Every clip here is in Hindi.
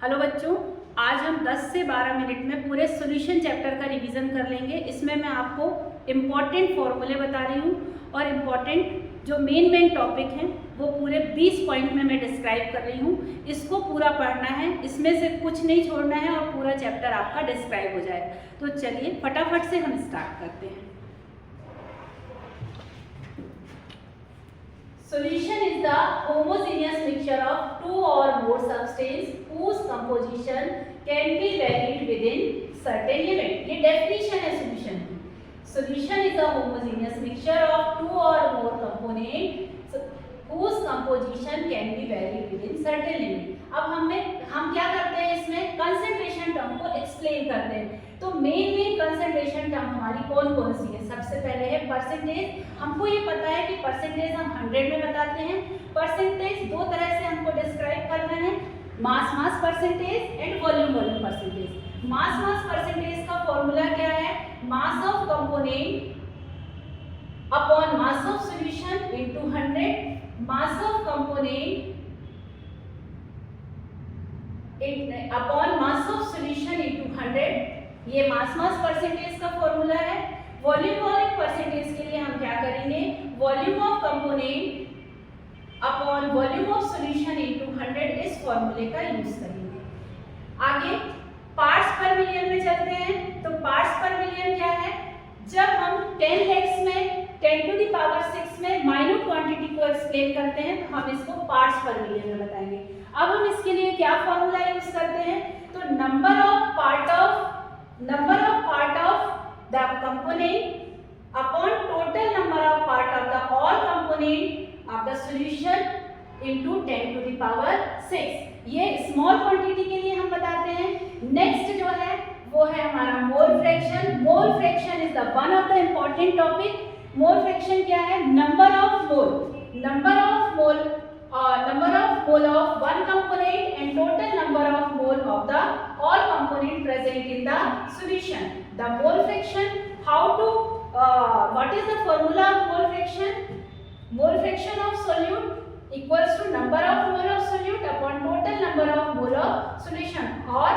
हेलो बच्चों, आज हम 10 से 12 मिनट में पूरे सॉल्यूशन चैप्टर का रिवीजन कर लेंगे। इसमें मैं आपको इम्पॉर्टेंट फॉर्मूले बता रही हूँ और इम्पॉर्टेंट जो मेन टॉपिक हैं वो पूरे 20 पॉइंट में मैं डिस्क्राइब कर रही हूँ। इसको पूरा पढ़ना है, इसमें से कुछ नहीं छोड़ना है और पूरा चैप्टर आपका डिस्क्राइब हो जाएगा। तो चलिए फटाफट से हम स्टार्ट करते हैं। Solution is the homogeneous mixture of two or more substances whose composition can be varied within certain limit. ये definition है solution की। Solution is a homogeneous mixture of two or more components whose composition can be varied within certain limit. अब हम क्या करते हैं, इसमें concentration term को explain करते हैं। तो मेन कंसंट्रेशन टर्म हमारी कौन कौन सी है? सबसे पहले है परसेंटेज। हमको ये पता है कि परसेंटेज हम 100 में बताते हैं। परसेंटेज दो तरह से हमको डिस्क्राइब करना है, mass percentage and volume percentage. Mass percentage का फॉर्मूला क्या है? Mass of component upon mass of solution into 100। Mass of component upon mass of solution into 100, ये मास परसेंटेज का फॉर्मूला है। वॉल्यूम परसेंटेज के लिए हम क्या करेंगे? Volume of component upon volume of solution into 100 इस फॉर्मूले का यूज करेंगे। आगे पार्ट्स पर मिलियन में चलते हैं। तो पार्ट्स पर मिलियन क्या है? जब हम 10 lakhs में 10 to the power 6 में माइन्यूट क्वांटिटी को एक्सप्लेन करते हैं तो हम इसको पार्ट्स पर मिलियन में बताएंगे। अब हम इसके लिए क्या फॉर्मूला यूज करते हैं? तो number of part of the component upon total number of part of the all component of the solution into 10 to the power 6। ये स्मॉल क्वांटिटी के लिए हम बताते हैं। नेक्स्ट जो है वो है हमारा mole fraction. Mole fraction is the one of the important topic. Mole fraction क्या है? Number of mole of one component and total number of mole of the all component present in the solution. The mole fraction, what is the formula of mole fraction? Mole fraction of solute equals to number of mole of solute upon total number of mole of solution, or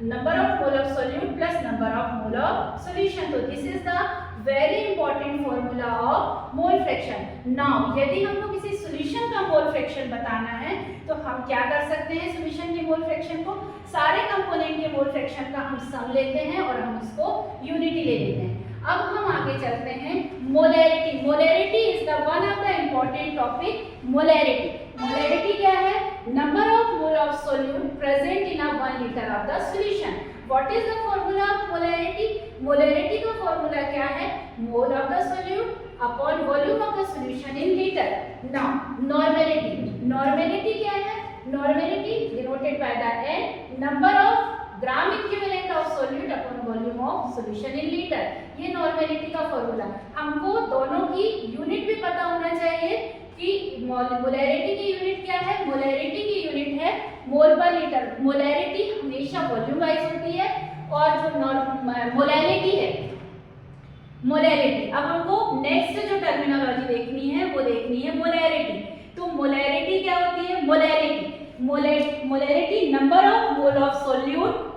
number of mole of solute plus number of mole of solution. So this is the very important formula of mole fraction. Now यदि हमको किसी solution का mole fraction बताना है तो हम क्या कर सकते हैं? solution के mole fraction को सारे component के mole fraction का हम सम लेते हैं और हम इसको unity ले लेते हैं। अब हम आगे चलते हैं molarity। molarity is the one of the important topic। molarity क्या है? number of mole of solute present in a 1 liter of the solution। What is the formula of molarity? molarity का formula क्या है? mole of the solute upon volume of the solution in liter। Now normality क्या है? normality denoted by the n, number of gram equivalent of solute upon volume of solution in litre. ये नॉर्मेलिटी का फॉर्मूला। हमको दोनों की यूनिट भी पता होना चाहिए कि मोलैरिटी की यूनिट क्या है? मोलैरिटी की यूनिट है मोल पर लीटर। मोलैरिटी हमेशा वॉल्यूम वाइज होती है और जो मोलैरिटी है मोलैरिटी। अब हमको नेक्स्ट जो टर्मिनोलॉजी देखनी है वो देखनी है मोलैरिटी। तो मोलैरिटी क्या होती है? Molarity number of mole of solute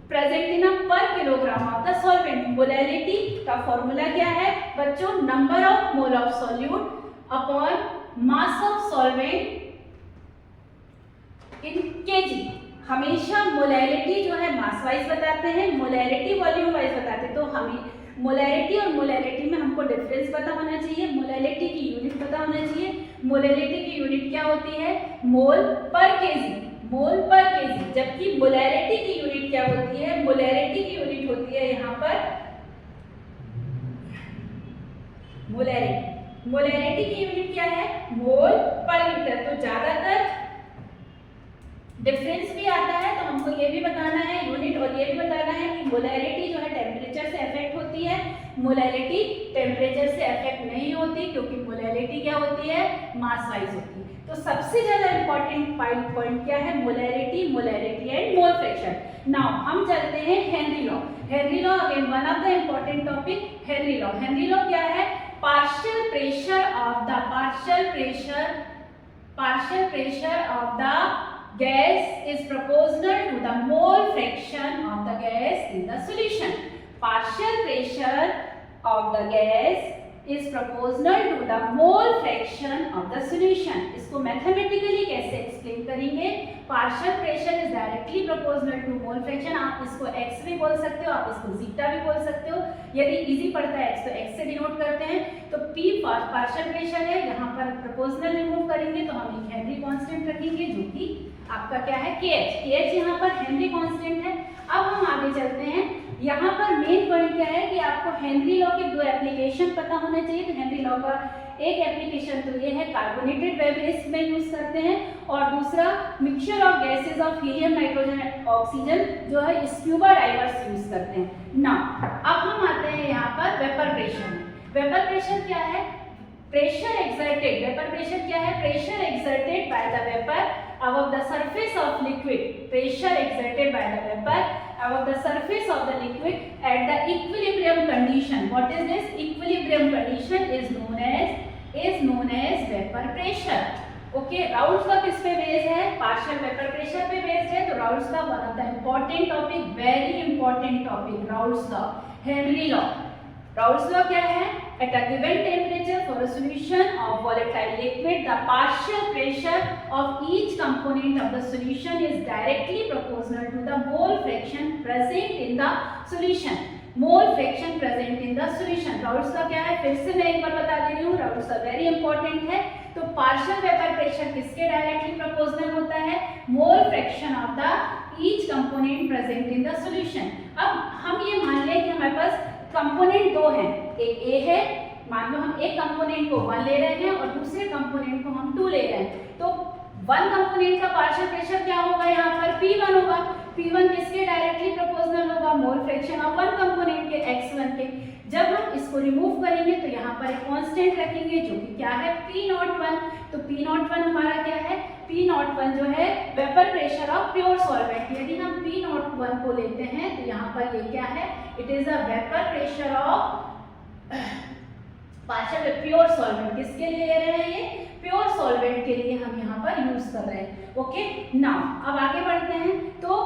present in per kilogram of the solvent. Molarity का फॉर्मूला क्या है बच्चों? Number of mole of solute upon mass of solvent in KG. हमेशा मोलैरिटी जो है मास वाइज बताते हैं, मोलैरिटी वॉल्यूम वाइज बताते हैं। तो हमें मोलैरिटी और मोलैरिटी में हमको डिफरेंस पता होना चाहिए, मोलैरिटी की यूनिट पता होना चाहिए। मोलैरिटी की यूनिट क्या होती है? मोल पर केजी। जबकि मोलैरिटी की यूनिट क्या होती है? मोलैरिटी की यूनिट होती है यहाँ पर मोलैरिटी की यूनिट क्या है? मोल पर लीटर। तो ज्यादातर डिफरेंस भी आता है तो हमको ये भी बताना है यूनिट और ये भी बताना है कि मोलैरिटी जो है टेम्परेचर से अफेक्ट होती है, मोलैरिटी टेम्परेचर से अफेक्ट नहीं होती, क्योंकि मोलैरिटी क्या होती है? मास वाइज होती है। तो सबसे ज्यादा इंपॉर्टेंट पॉइंट क्या है? Molarity and mole fraction. Now हम चलते हैं Henry law. Again one of the important topic Henry law क्या है? Partial pressure of the gas is proportional to the mole fraction of the gas in the solution. Partial pressure of the gas is proportional to the mole fraction of the solution. इसको मैथमेटिकली कैसे एक्सप्लेन करेंगे? Partial pressure is directly proportional to mole fraction. आप इसको x भी बोल सकते हो, आप इसको जीटा भी बोल सकते हो. यदि इजी पड़ता है x तो x से डिनोट करते हैं. तो p पार्शियल प्रेशर है, यहाँ पर प्रोपोर्शनल रिमूव करेंगे तो हम एक हेनरी कांस्टेंट रखेंगे जो कि आपका क्या है kh. kh यहाँ पर हेनरी कांस्टेंट है. अब हम आगे चलते हैं. यहाँ पर मेन पॉइंट क्या है कि आपको हेनरी लॉ के दो एप्लीकेशन पता होने चाहिए. तो हेनरी लॉ का एक एप्लीकेशन तो ये है कार्बोनेटेड बेवरेज में यूज करते हैं, और दूसरा mixture of gases of helium nitrogen oxygen जो है स्क्यूबा डाइवर्स यूज करते हैं. ना अब हम आते हैं यहाँ पर वेपर प्रेशर में. वेपर प्रेशर क्या है? Pressure exerted. वेपर प्रेशर क्या है? Pressure exerted by the vapour above the surface of liquid. Pressure exerted by the vapor above the surface of the liquid at the equilibrium condition. What is this? Equilibrium condition is known as vapor pressure. Okay, Raoult's law किस पे बेस्ड है? पार्शियल वेपर प्रेशर पे बेस्ड है. तो Raoult's law one of the important topic, very important topic, Raoult's law, Henry law. Raoult's law क्या है? At a given temperature for a solution of volatile liquid, the partial pressure of each component of the solution is directly proportional to the mole fraction present in the solution. Mole fraction present in the solution. Raoult's law क्या है? फिर से मैं एक बार बता दे रही हूँ. राउल्स लॉ वेरी इंपॉर्टेंट है. तो पार्शियल वेपर प्रेशर किसके डायरेक्टली प्रोपोर्शनल होता है? Mole fraction of the each component present in the solution. अब हम ये मान लें कि हमारे पास कंपोनेंट दो हैं. एक ए है, मान लो हम एक कंपोनेंट को 1 ले रहे हैं और दूसरे कंपोनेंट को हम 2 ले रहे हैं. तो वन कंपोनेंट का पार्शियल प्रेशर क्या होगा? यहाँ पर P1 होगा. P1 किसके डायरेक्टली प्रोपोर्शनल होगा? Mole fraction of one component के x1 के. जब हम इसको रिमूव करेंगे तो यहाँ पर एक कांस्टेंट रखेंगे जो कि क्या है? P01. तो P01 हमारा क्या है? P01 जो है vapour pressure of pure solvent. यदि हम P01 को लेते हैं तो यहाँ पर ये क्या है? It is a vapour pressure of partial pure solvent. किसके लिए ले रहे हैं? ये प्योर सॉल्वेंट के लिए हम यहाँ पर यूज कर रहे हैं. ओके, नाउ अब आगे बढ़ते हैं. तो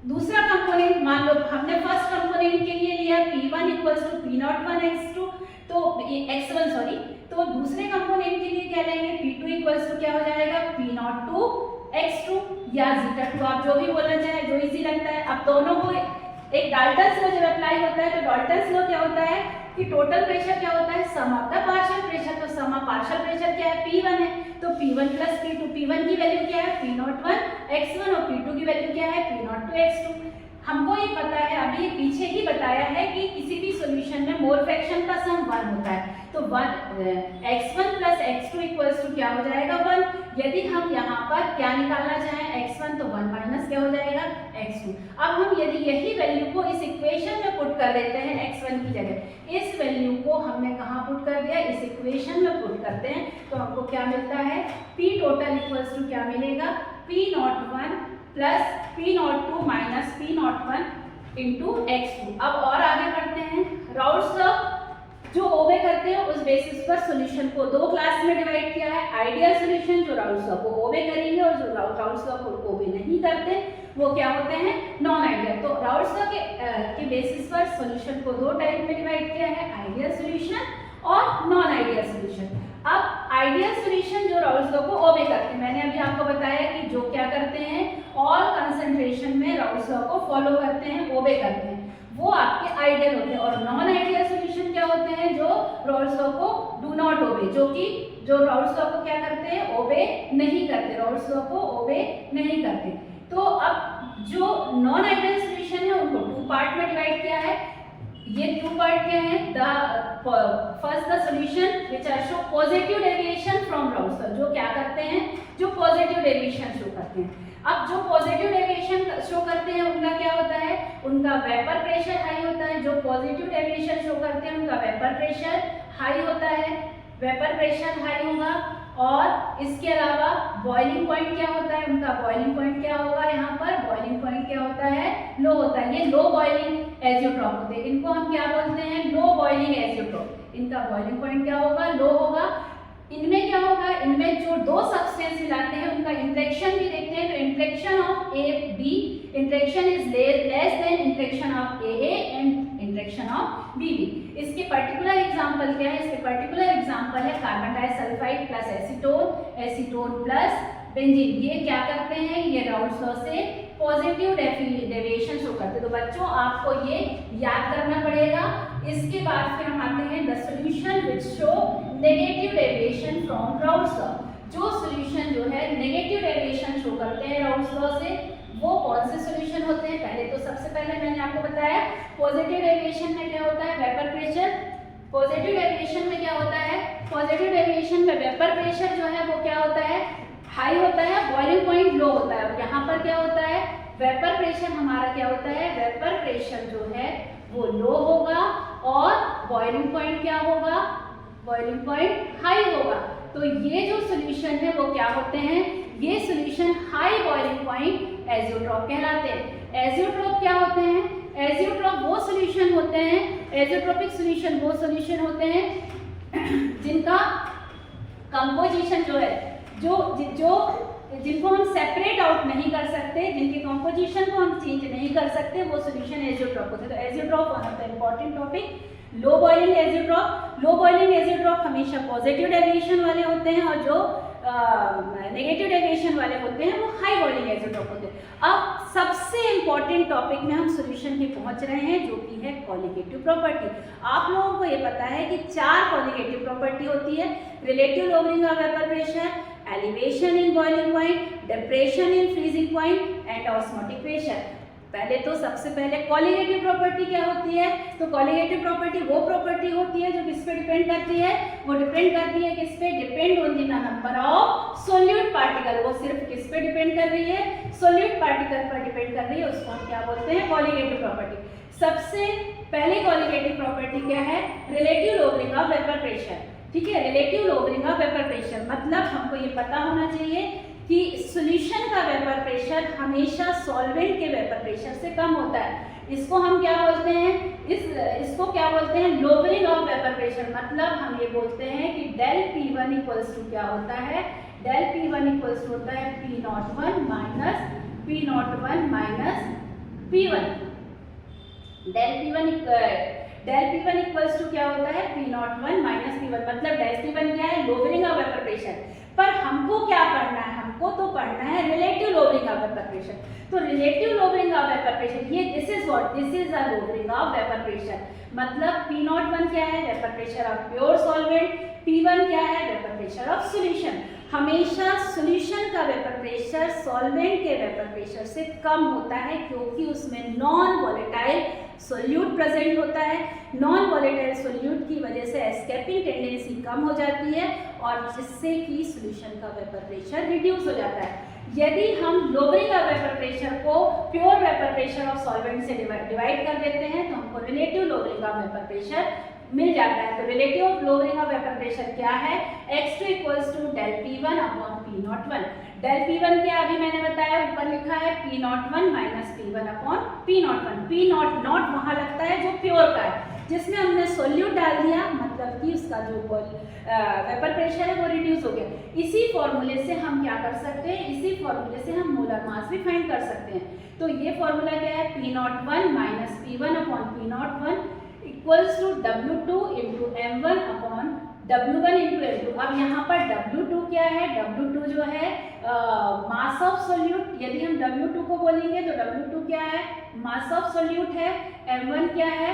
दूसरा कंपोनेंट मान लो हमने फर्स्ट कंपोनेंट के लिए लिया P1 equals to P01 x2, तो x1 सॉरी. तो दूसरे कंपोनेंट के लिए क्या लेंगे? P2 इक्वल्स टू क्या हो जाएगा? P02 x2 या zeta2, आप जो भी बोलना चाहे, जो इजी लगता है. अब दोनों को एक डाल्टन्स लॉ जब अप्लाई होता है तो डाल्टन्स लॉ क्या होता है कि टोटल प्रेशर क्या होता है? सम ऑफ द पार्शियल प्रेशर. तो सम ऑफ पार्शियल प्रेशर क्या है? P1 है. तो P1 प्लस P2. P1 की वैल्यू क्या है? P01 x1 और P2 की वैल्यू क्या है? P02 x2. हमको ये पता है, अभी पीछे ही बताया है कि किसी भी सॉल्यूशन में मोल फ्रैक्शन का सम 1 होता है. तो 1 x1 plus x2 equals to क्या हो जाएगा? 1. यदि हम यहाँ पर क्या निकालना चाहें? x1, तो 1 माइनस क्या हो जाएगा? x2. अब हम यदि यही वैल्यू को इस इक्वेशन में पुट कर देते हैं x1 की जगह, इस वैल्यू को हमने कहाँ पुट कर दिया? इस इक्वेशन में पुट करते हैं तो हमको क्या मिलता है? P टोटल इक्वल्स टू क्या मिलेगा? P01 plus P02 minus P01 into x2. अब और आगे बढ़ते हैं. राउल्स लॉ जो ओबे करते हैं उस बेसिस पर सॉल्यूशन को दो क्लास में डिवाइड किया है. आइडियल सॉल्यूशन जो राउल्स लॉ को ओबे करेंगे और जो राउल्स लॉ को ओबे नहीं करते वो क्या होते हैं? Non ideal. तो राउल्स लॉ के बेसिस पर सॉल्यूशन को दो टाइप में डिवाइड किया है, आइडियल सॉल्यूशन और नॉन आइडियल सॉल्यूशन. अब आइडियल सॉल्यूशन जो राउल्स लॉ को ओबे करते हैं, मैंने अभी आपको बताया कि जो क्या करते हैं? ऑल कंसंट्रेशन में राउल्स लॉ को फॉलो करते हैं, ओबे करते हैं, वो आपके आइडियल होते हैं. और नॉन आइडियल सॉल्यूशन क्या होते हैं? जो राउल्स लॉ को डू नॉट ओबे, जो राउल्स लॉ को क्या करते हैं? ओबे नहीं करते, राउल्स लॉ को ओबे नहीं करते. तो अब जो नॉन आइडियल सॉल्यूशन है उनको 2 पार्ट में डिवाइड किया है. ये 2 पार्ट क्या है? First the solution which are show positive deviation from Raoult's law, जो क्या करते हैं? जो पॉजिटिव डेविएशन शो करते हैं. अब जो पॉजिटिव डेविएशन शो करते हैं उनका क्या होता है? उनका वेपर प्रेशर हाई होता है. जो पॉजिटिव डेविएशन शो करते हैं उनका वेपर प्रेशर हाई होता है, वेपर प्रेशर हाई होगा. और इसके अलावा बॉइलिंग पॉइंट क्या होता है? उनका बॉइलिंग पॉइंट क्या होगा? यहाँ पर बॉइलिंग पॉइंट क्या होता है? लो होता है. ये लो बॉइलिंग एजियोट्रॉप होते हैं. इनको हम क्या बोलते हैं? Low boiling azeotrope. इनका बॉइलिंग पॉइंट क्या होगा? लो होगा. इनमें क्या होगा? इनमें जो दो सब्सटेंस मिलाते हैं उनका इंटरेक्शन भी देखते हैं. तो interaction of A B interaction is less than interaction of AA and interaction of BB. इसके पर्टिकुलर एग्जांपल क्या है? इसके पर्टिकुलर एग्जांपल है carbon disulphide plus acetone, acetone plus benzene. ये क्या करते हैं? ये राउल्स लॉ से पॉजिटिव डेविएशन शो करते हैं। तो बच्चों आपको ये याद करना पड़ेगा। इसके बाद फिर हम आते हैं the solution which show negative deviation from Raoult's law. जो सॉल्यूशन जो है नेगेटिव डेविएशन शो करते हैं राउल्स लॉ से, वो कौन से सॉल्यूशन होते हैं? पहले तो सबसे पहले मैंने आपको बताया पॉजिटिव डेविएशन में क्या होता है? Vapour pressure. पॉजिटिव डेविएशन में क्या होता है? पॉजिटिव डेविएशन में वेपर प्रेशर जो है वो क्या होता है? हाई होता है, बॉइलिंग पॉइंट लो होता है। और यहाँ पर क्या होता है? वेपर प्रेशर हमारा क्या होता है? वेपर प्रेशर जो है वो लो होगा और बॉइलिंग पॉइंट क्या होगा? बॉइलिंग पॉइंट हाई होगा। तो ये जो सॉल्यूशन है वो क्या होते हैं? ये solution high boiling point azeotrope कहलाते हैं। एजियोट्रॉप क्या होते हैं? एजियोट्रॉप वो सॉल्यूशन होते हैं, एजियोट्रॉपिक सॉल्यूशन वो सॉल्यूशन होते हैं जिनका कंपोजिशन जो है जिनको हम सेपरेट आउट नहीं कर सकते, जिनके कंपोजिशन को हम चेंज नहीं कर सकते, वो सॉल्यूशन एजियोट्रॉप होते हैं। तो azeotrope one of the important topic. Low boiling azeotrope, low boiling azeotrope हमेशा पॉजिटिव डेविएशन वाले होते हैं और जो नेगेटिव डेविएशन वाले होते हैं वो हाई बॉइलिंग एजियोट्रॉप होते हैं। अब सबसे इंपॉर्टेंट टॉपिक में हम सॉल्यूशन पे पहुंच रहे हैं जो कि है कॉलिगेटिव प्रॉपर्टी। आप लोगों को ये पता है कि 4 कॉलिगेटिव प्रॉपर्टी होती है। Relative lowering of vapour pressure, elevation in boiling point, depression in freezing point and osmotic pressure. पहले तो सबसे पहले कॉलिगेटिव प्रॉपर्टी क्या होती है? तो कॉलिगेटिव प्रॉपर्टी वो प्रॉपर्टी होती है जो किस पे डिपेंड करती है? वो डिपेंड करती है किस पे? Depend on the number of solute particle. वो सिर्फ किस पे डिपेंड कर रही है? सोल्यूट पार्टिकल पर डिपेंड कर रही है। उसको हम क्या बोलते हैं? Colligative property. सबसे पहले कॉलिगेटिव प्रॉपर्टी क्या है? Relative lowering of vapour pressure. ठीक है, relative lowering of vapour pressure मतलब हमको ये पता होना चाहिए कि सॉल्यूशन का वेपर प्रेशर हमेशा सॉल्वेंट के वेपर प्रेशर से कम होता है। इसको हम क्या बोलते हैं? इसको क्या बोलते हैं? Lowering of vapour pressure. मतलब हम ये बोलते हैं कि डेल P1 इक्वल्स टू क्या होता है? डेल P1 इक्वल्स टू होता है P01 minus P01 minus P1। Del P1 equals to क्या होता है? P01 minus P1। मतलब डेल P1 क्या है? Lowering of vapour pressure. पर हमको क्या पढ़ना है? हमको तो पढ़ना है relative lowering of vapour pressure. तो relative lowering of vapour pressure ये this is the lowering of vapour pressure. मतलब P01 क्या है? Vapour pressure of pure solvent. P1 क्या है? Vapour pressure of solution. हमेशा सॉल्यूशन का वेपर प्रेशर सॉल्वेंट के वेपर प्रेशर से कम होता है क्योंकि उसमें नॉन वॉलेटाइल सोल्यूट प्रेजेंट होता है। नॉन वॉलेटाइल सोल्यूट की वजह से एस्केपिंग टेंडेंसी कम हो जाती है और जिससे कि सॉल्यूशन का वेपर प्रेशर रिड्यूस हो जाता है। यदि हम लोअरिंग ऑफ वेपर प्रेशर को pure vapour pressure of solvent से डिवाइड कर देते हैं तो हमको relative lowering of vapour pressure मिल जाता है। तो relative lowering of vapour pressure क्या है? x2 equals to del P1 upon P01। Del P1 क्या अभी मैंने बताया, ऊपर लिखा है P01 minus P1 upon P01। P0 वहाँ लगता है जो प्योर का है, जिसमें हमने सोल्यूट डाल दिया, मतलब कि उसका जो वेपर प्रेशर है वो रिड्यूस हो गया। इसी फॉर्मूले से हम क्या कर सकते हैं? इसी फॉर्मूले से हम मोलर मास भी फाइंड कर सकते हैं। तो ये फॉर्मूला क्या है? P01 minus P1 upon P01 equals to W2 into M1 upon W1 into M2। अब यहाँ पर W2 क्या है? W2 जो है मास ऑफ सोल्यूट। यदि हम W2 को बोलेंगे तो W2 क्या है? मास ऑफ सोल्यूट है। M1 क्या है?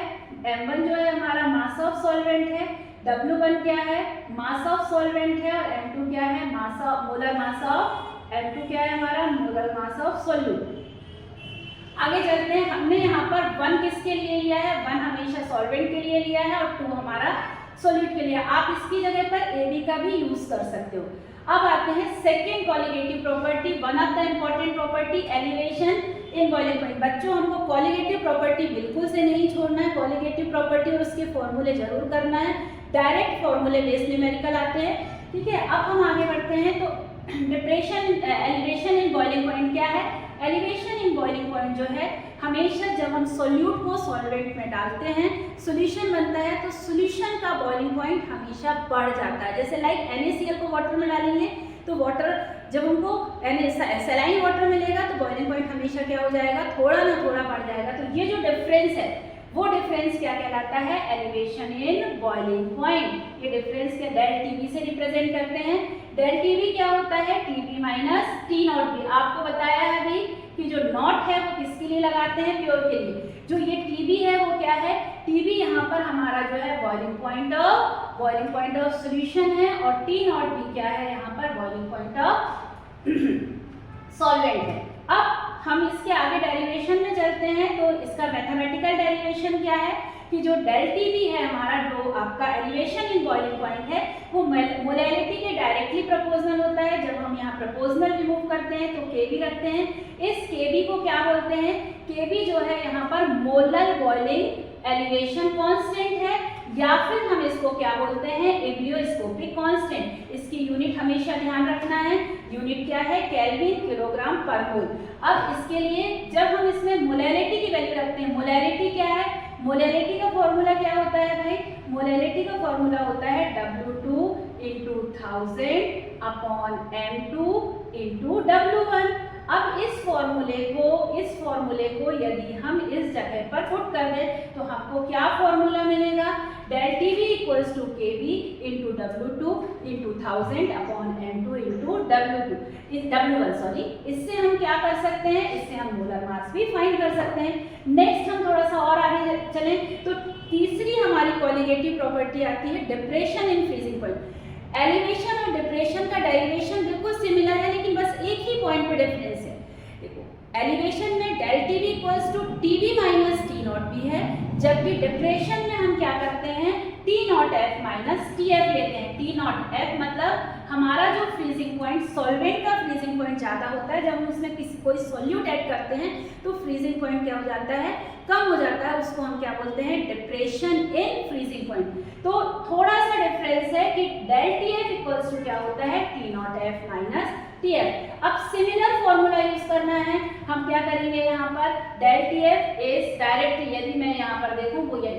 M1 जो है हमारा मास ऑफ सॉल्वेंट है। W1 क्या है? मास ऑफ सॉल्वेंट है। और M2 क्या है? Mass of molar mass of M2 क्या है हमारा? Molar mass of solute. आगे चलते हैं। हमने यहाँ पर 1 किसके लिए लिया है? 1 हमेशा सॉल्वेंट के लिए लिया है और 2 हमारा सोल्यूट के लिए। आप इसकी जगह पर AB का भी यूज कर सकते हो। अब आते हैं second colligative property, one of the important property, elevation in boiling point. बच्चों हमको कॉलिगेटिव प्रॉपर्टी बिल्कुल से नहीं छोड़ना है। कॉलिगेटिव प्रॉपर्टी और उसके फॉर्मूले जरूर करना है। डायरेक्ट फॉर्मूले बेस्ड न्यूमेरिकल आते हैं। ठीक है, अब हम आगे बढ़ते हैं। तो एलिवेशन इन बॉइलिंग पॉइंट क्या है? एलिवेशन इन बॉइलिंग पॉइंट जो है हमेशा जब हम सोल्यूट को सॉल्वेंट में डालते हैं, सॉल्यूशन बनता है, तो सॉल्यूशन का बॉइलिंग पॉइंट हमेशा बढ़ जाता है। जैसे लाइक NaCl को वाटर में डालेंगे तो वाटर जब हमको सलाइन वाटर मिलेगा तो बॉइलिंग पॉइंट हमेशा क्या हो जाएगा, थोड़ा ना थोड़ा बढ़ जाएगा। तो ये जो डिफरेंस है वो डिफरेंस क्या कहलाता है, एलिवेशन इन बॉइलिंग पॉइंट। ये डिफरेंस क्या डेल टीबी से रिप्रेजेंट करते हैं। डेल टीबी क्या होता है, TB minus T naught B. आपको बताया है अभी कि जो नॉट है वो किसके लिए लगाते हैं, प्योर के लिए। जो ये टीबी है वो क्या है, टीबी यहाँ पर हमारा जो है बॉइलिंग पॉइंट ऑफ सॉल्यूशन है, और टी नॉट बी क्या है यहाँ पर बॉइलिंग पॉइंट ऑफ सॉल्वेंट है। अब हम इसके आगे डेरिवेशन में चलते हैं। तो इसका मैथमेटिकल डेरिवेशन क्या है कि जो डेल टीबी है हमारा, जो आपका एलिवेशन इन बॉइलिंग पॉइंट है, वो मोलैलिटी के डायरेक्टली प्रोपोर्शनल होता है। जब हम यहाँ प्रोपोर्शनल रिमूव करते हैं तो केबी रखते हैं। इस केबी को क्या बोलते हैं, केबी जो है यहाँ पर मोलर बॉइलिंग एलिवेशन कांस्टेंट है, या फिर हम इसको क्या बोलते हैं, एब्लियोस्कोपिक कांस्टेंट। इसकी यूनिट हमेशा ध्यान रखना है, यूनिट क्या है, केल्विन किलोग्राम पर मोल। अब इसके लिए जब हम इसमें मोलैलिटी की वैल्यू रखते हैं, मोलैलिटी क्या है, मोलैलिटी का फॉर्मूला क्या होता है भाई, मोलैलिटी का फॉर्मूला होता है W2 × 1000 अपॉन M2 × W1। अब इस फॉर्मूले को यदि हम इस जगह पर पुट कर दें तो हमको क्या फॉर्मूला मिलेगा, del TB equals to KB into W2 × 1000 upon M2 × W1 sorry. इससे हम क्या कर सकते हैं, इससे हम मोलर मास भी फाइंड कर सकते हैं। नेक्स्ट हम थोड़ा सा और आगे चलें तो तीसरी हमारी कोलिगेटिव प्रॉपर्टी आती है depression in freezing point. Elevation और डिप्रेशन का डेरिवेशन बिल्कुल सिमिलर है, लेकिन बस एक ही पॉइंट पे डिफरेंस है। देखो एलिवेशन में del TB equals to TB minus T naught B है, जबकि डिप्रेशन में हम क्या करते हैं, T naught F minus T F लेते हैं। टी नॉट एफ मतलब हमारा जो फ्रीजिंग पॉइंट, सॉल्वेंट का फ्रीजिंग पॉइंट ज़्यादा होता है। जब हम उसमें कोई सॉल्यूट ऐड करते हैं तो फ्रीजिंग पॉइंट क्या हो जाता है, कम हो जाता है। उसको हम क्या बोलते हैं, डिप्रेशन इन फ्रीजिंग पॉइंट। तो थोड़ा सा डिफरेंस है कि del T F equals to क्या होता है, T naught F minus T F. अब सिमिलर फॉर्मूला यूज करना है, हम क्या करेंगे यहाँ पर, del T F is directly, यदि मैं यहाँ पर देखूँ वो ये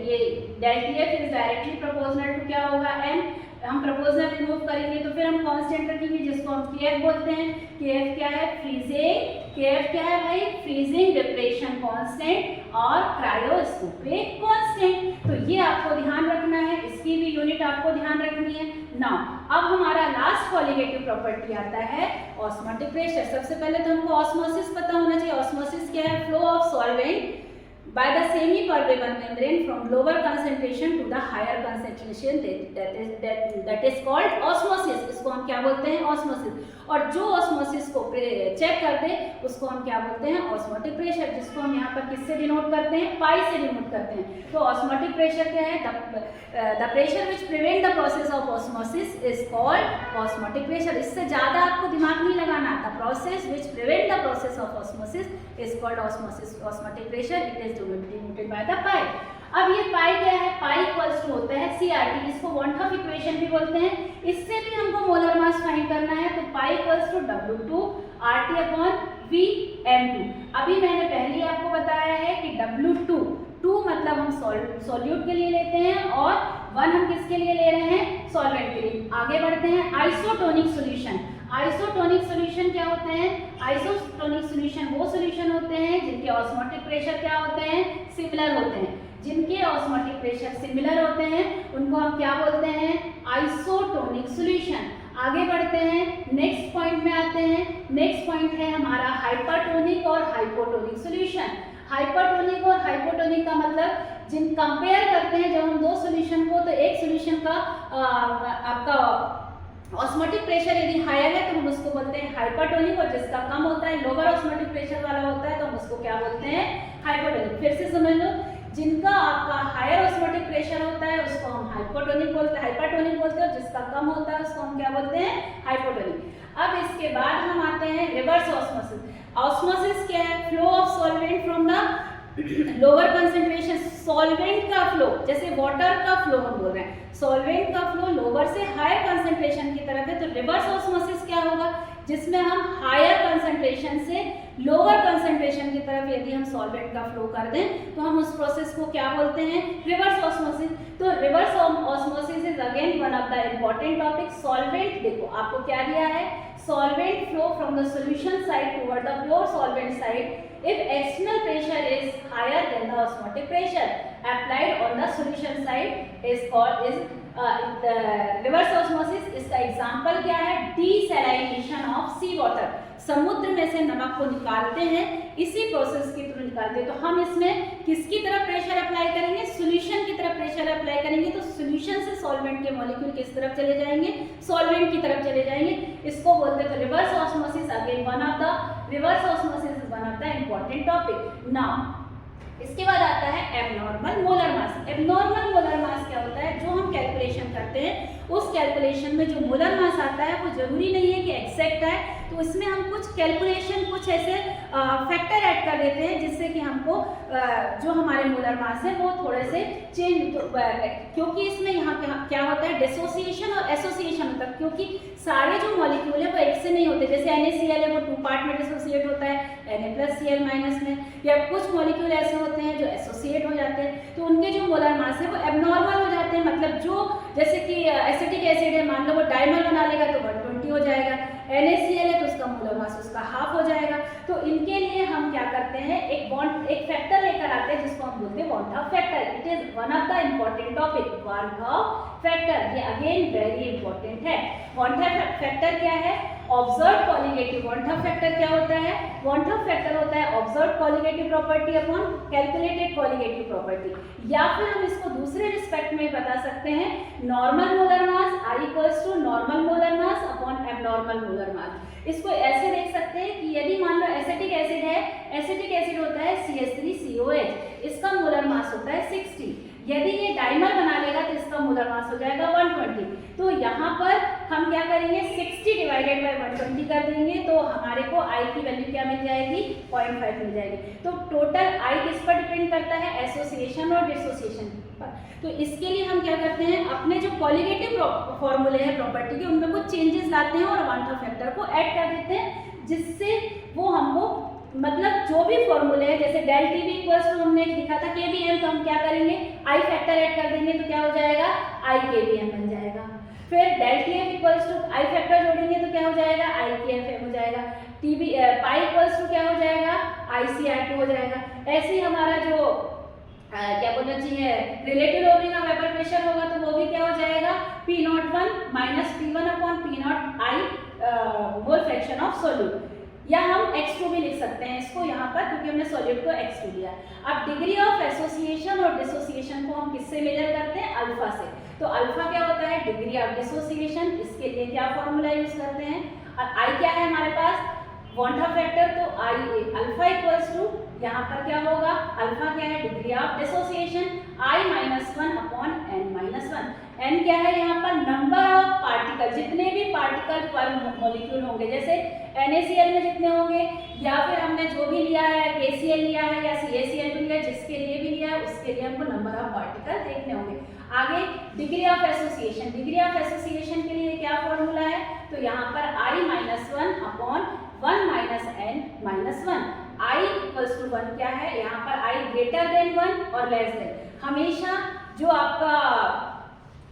del T F is directly proportional to क्या होगा, एम। हम प्रोपोर्शनल रिमूव करेंगे तो फिर हम कांस्टेंट रखेंगे जिसको हम केएफ बोलते हैं। केएफ क्या है, फ्रीजिंग, केएफ क्या है भाई, फ्रीजिंग डिप्रेशन कांस्टेंट और क्रायोस्कोपिक कांस्टेंट। तो ये आपको ध्यान रखना है, इसकी भी यूनिट आपको ध्यान रखनी है। नाउ अब हमारा लास्ट कोलिगेटिव प्रॉपर्टी आता है ऑस्मोटिक प्रेशर। सबसे पहले तो हमको ऑस्मोसिस पता होना चाहिए। ऑस्मोसिस क्या है, flow of solvent by the semi-permeable membrane from lower concentration to the higher concentration, that is called osmosis। इसको हम क्या बोलते हैं, ऑस्मोसिस। और जो ऑस्मोसिस को चेक कर दे उसको हम क्या बोलते हैं, ऑस्मोटिक प्रेशर, जिसको हम यहाँ पर किससे डिनोट करते हैं, पाई से डिनोट करते हैं। तो ऑस्मोटिक प्रेशर क्या है, the pressure which prevent the process of osmosis is called osmotic pressure. इससे ज़्यादा आपको दिमाग नहीं लगाना। The process which prevent the process of osmosis is called osmotic pressure. It is denoted by the pi. अब ये पाई क्या है, पाई इक्वल्स टू होता है CRT, इसको वॉन्टॉफ इक्वेशन भी बोलते हैं। इससे भी हमको मोलर मास फाइंड करना है, तो pi equals to W2 RT upon VM2। अभी मैंने पहले ही आपको बताया है कि W2 मतलब हम सॉल्यूट के लिए लेते हैं और 1 हम किसके लिए ले रहे हैं, सॉल्वेंट के लिए। आगे बढ़ते हैं, आइसोटोनिक सॉल्यूशन। आइसोटोनिक सॉल्यूशन क्या होते हैं, आइसोटोनिक सॉल्यूशन वो सॉल्यूशन होते हैं जिनके ऑस्मोटिक प्रेशर क्या होते हैं, सिमिलर होते हैं। जिनके ऑस्मोटिक प्रेशर सिमिलर होते हैं उनको हम क्या बोलते हैं, आइसोटोनिक सॉल्यूशन। आगे बढ़ते हैं, नेक्स्ट पॉइंट में आते हैं। नेक्स्ट पॉइंट है हमारा हाइपरटोनिक और हाइपोटोनिक सॉल्यूशन। हाइपरटोनिक और हाइपोटोनिक का मतलब जिन कंपेयर करते हैं जब हम दो सॉल्यूशन को, तो एक सॉल्यूशन का आपका ऑस्मोटिक प्रेशर यदि हायर है तो हम उसको बोलते हैं हाइपरटोनिक, और जिसका कम होता है, लोअर ऑस्मोटिक प्रेशर वाला होता है, तो हम उसको क्या बोलते हैं, हाइपोटोनिक। फिर से समझ लो, जिनका आपका हायर ऑस्मोटिक प्रेशर होता है उसको हम हाइपोटोनिक बोलते हैं, हाइपरटोनिक बोलते हैं, और जिसका कम होता है उसको हम क्या बोलते हैं, हाइपोटोनिक। अब इसके बाद हम आते हैं रिवर्स ऑस्मोसिस। ऑस्मोसिस क्या है, flow of solvent from the lower concentration. Solvent का फ्लो, जैसे वाटर का फ्लो हम बोल रहे हैं, सॉल्वेंट का फ्लो लोअर से हायर कंसेंट्रेशन की तरफ है। तो रिवर्स ऑस्मोसिस क्या होगा, जिसमें हम हायर कंसेंट्रेशन से लोअर कंसेंट्रेशन की तरफ यदि हम सॉल्वेंट का फ्लो कर दें तो हम उस प्रोसेस को क्या बोलते हैं, रिवर्स ऑस्मोसिस। तो reverse osmosis is again one of the important topic. Solvent देखो आपको क्या दिया है, solvent flow from the solution side toward the pure solvent side if external pressure is higher than the osmotic pressure applied on the solution side is reverse osmosis. इसका एग्जांपल क्या है? डीसैलिनेशन ऑफ सी वाटर, समुद्र में से नमक को निकालते हैं, इसी प्रोसेस के थ्रू निकालते हैं। तो हम इसमें किसकी तरफ प्रेशर अप्लाई करेंगे? सॉल्यूशन की तरफ प्रेशर अप्लाई करेंगे। तो सॉल्यूशन से सॉल्वेंट के मॉलिक्यूल किस तरफ चले जाएंगे? सॉल्वेंट की तरफ चले जाएंगे। इसको बोलते हैं reverse osmosis. Again one of the reverse osmosis is one of the important topic. Now इसके बाद आता है एबनॉर्मल मोलर मास। एबनॉर्मल मोलर मास क्या होता है? जो हम कैलकुलेशन करते हैं उस कैलकुलेशन में जो मोलर मास आता है वो जरूरी नहीं है कि एग्जैक्ट है, तो इसमें हम कुछ कैलकुलेशन कुछ ऐसे फैक्टर ऐड कर देते हैं जिससे कि हमको जो हमारे मोलर मास है वो थोड़े से चेंज, क्योंकि इसमें यहाँ क्या होता है? डिसोसिएशन और एसोसिएशन होता है, क्योंकि सारे जो मॉलिक्यूल है वो एक से नहीं होते। जैसे NaCl है वो 2 पार्ट में डिसोसिएट होता है, Na+Cl- में, या कुछ मॉलिक्यूल ऐसे होते हैं जो एसोसिएट हो जाते हैं, तो उनके जो मोलर मास है वो एबनॉर्मल हो जाते हैं। मतलब जो जैसे कि एसिटिक एसिड है, मान लो वो डाइमर बना लेगा तो 120 हो जाएगा, NaCl है तो उसका मोलर मास उसका हाफ हो जाएगा। तो इनके लिए हम क्या करते हैं? एक फैक्टर लेकर आते हैं जिसको हम बोलते हैं von-half factor. It is one of the important topic, von-half factor. ये अगेन वेरी इंपॉर्टेंट है। वॉन-हाफ फैक्टर क्या है? Observe colligative. वॉन-हाफ फैक्टर क्या होता है? वॉन-हाफ फैक्टर होता है observe colligative property upon calculated colligative property. या फिर हम इसको दूसरे रिस्पेक्ट में बता सकते हैं, normal molar mass I equals to normal molar mass upon abnormal molar mass. इसको ऐसे देख सकते हैं कि यदि मान लो एसिटिक एसिड है, एसिटिक एसिड होता है CH3COH, इसका मोलर मास होता है 60। यदि ये डाइमर बना लेगा तो इसका मोलर मास हो जाएगा 120। तो यहाँ पर हम क्या करेंगे? 60 डिवाइडेड बाय 120 कर देंगे तो हमारे को I की वैल्यू क्या मिल जाएगी? 0.5 मिल जाएगी। तो टोटल I किस पर डिपेंड करता है? एसोसिएशन और डिसोसिएशन पर। तो इसके लिए हम क्या करते हैं? अपने जो कॉलिगेटिव फॉर्मूले हैं प्रॉपर्टी के, उनमें कुछ चेंजेस लाते हैं और वॉन-हाफ फैक्टर को ऐड कर देते हैं, जिससे वो हमको मतलब जो भी फॉर्मूले है, जैसे del T B equals to हमने लिखा था KBM, तो हम क्या करेंगे? आई फैक्टर ऐड कर देंगे तो क्या हो जाएगा? आई KBM बन जाएगा। फिर del T F equals to i factor जोड़ेंगे तो क्या हो जाएगा? आई KFM हो जाएगा। TB पाई इक्वल्स टू क्या हो जाएगा? ICI2 हो जाएगा। ऐसे ही हमारा जो क्या बोलना चाहिए, relative lowering of vapour pressure होगा तो वो भी क्या हो जाएगा? P01 minus P1 upon P0 I mole fraction of solute. या हम x2 भी लिख सकते हैं इसको यहाँ पर, क्योंकि हमने सॉलिड को x2 लिया। अब डिग्री ऑफ एसोसिएशन और डिसोसिएशन को हम किससे मेजर करते हैं? अल्फा से। तो अल्फा क्या होता है? Degree of dissociation. इसके लिए क्या फॉर्मूला यूज करते हैं? और आई क्या है हमारे पास? Von-half factor. तो आई अल्फा इक्वल्स टू, यहाँ पर क्या होगा? अल्फा क्या है? Degree of dissociation, I-1 upon N-1। N क्या है यहाँ पर? नंबर ऑफ पार्टिकल, जितने भी पार्टिकल पर मॉलिक्यूल होंगे, जैसे NaCl में जितने होंगे, या फिर हमने जो भी लिया है KCl लिया है या CaCl लिया है, जिसके लिए भी लिया है उसके लिए हमको नंबर ऑफ पार्टिकल देखने होंगे। आगे degree of association. Degree of association के लिए क्या फॉर्मूला है? तो यहाँ पर I-1 upon 1 minus N-1। I equals to 1 क्या है? यहाँ पर I ग्रेटर देन 1 और लेस देन। हमेशा जो आपका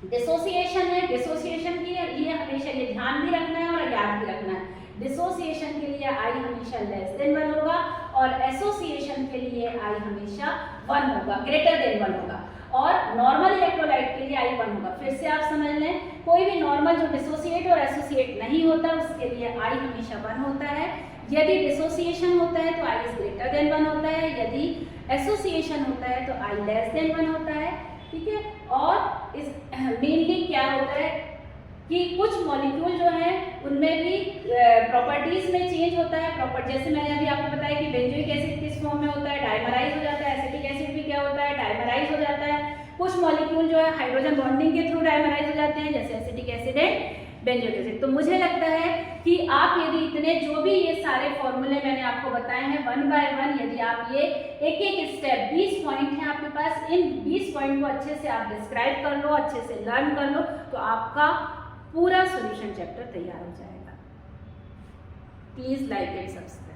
डिसोसिएशन है, डिसोसिएशन के लिए हमेशा ये ध्यान भी रखना है और याद भी रखना है। डिसोसिएशन के लिए I हमेशा लेस देन 1 होगा और एसोसिएशन के लिए I हमेशा 1 होगा, ग्रेटर देन 1 होगा। और नॉर्मल इलेक्ट्रोलाइट के लिए I 1 होगा। फिर से आप समझ लें, कोई भी नॉर्मल जो डिसोसिएट और एसोसिएट नहीं होता उसके लिए I हमेशा 1 होता है। यदि डिसोसिएशन होता है तो I इज ग्रेटर देन 1 होता है, यदि एसोसिएशन होता है तो I लेस देन 1 होता है। ठीक है। और इस मेनली क्या होता है कि कुछ मॉलिक्यूल जो है उनमें भी प्रॉपर्टीज में चेंज होता है। जैसे मैंने अभी आपको बताया कि बेंजोइक एसिड किस फॉर्म में होता है? डाइमराइज हो जाता है। एसिटिक एसिड भी क्या होता है? डाइमराइज हो जाता है। कुछ मॉलिक्यूल जो है हाइड्रोजन बॉन्डिंग के थ्रू डाइमराइज हो जाते हैं, जैसे acetic acid and benzoic acid. तो मुझे लगता है कि आप यदि इतने जो भी ये सारे फॉर्मूले मैंने आपको बताए हैं 1 बाय 1, यदि आप ये एक एक स्टेप 20 पॉइंट हैं आपके पास, इन 20 पॉइंट को अच्छे से आप डिस्क्राइब कर लो, अच्छे से लर्न कर लो, तो आपका पूरा सॉल्यूशन चैप्टर तैयार हो जाएगा। Please like and subscribe.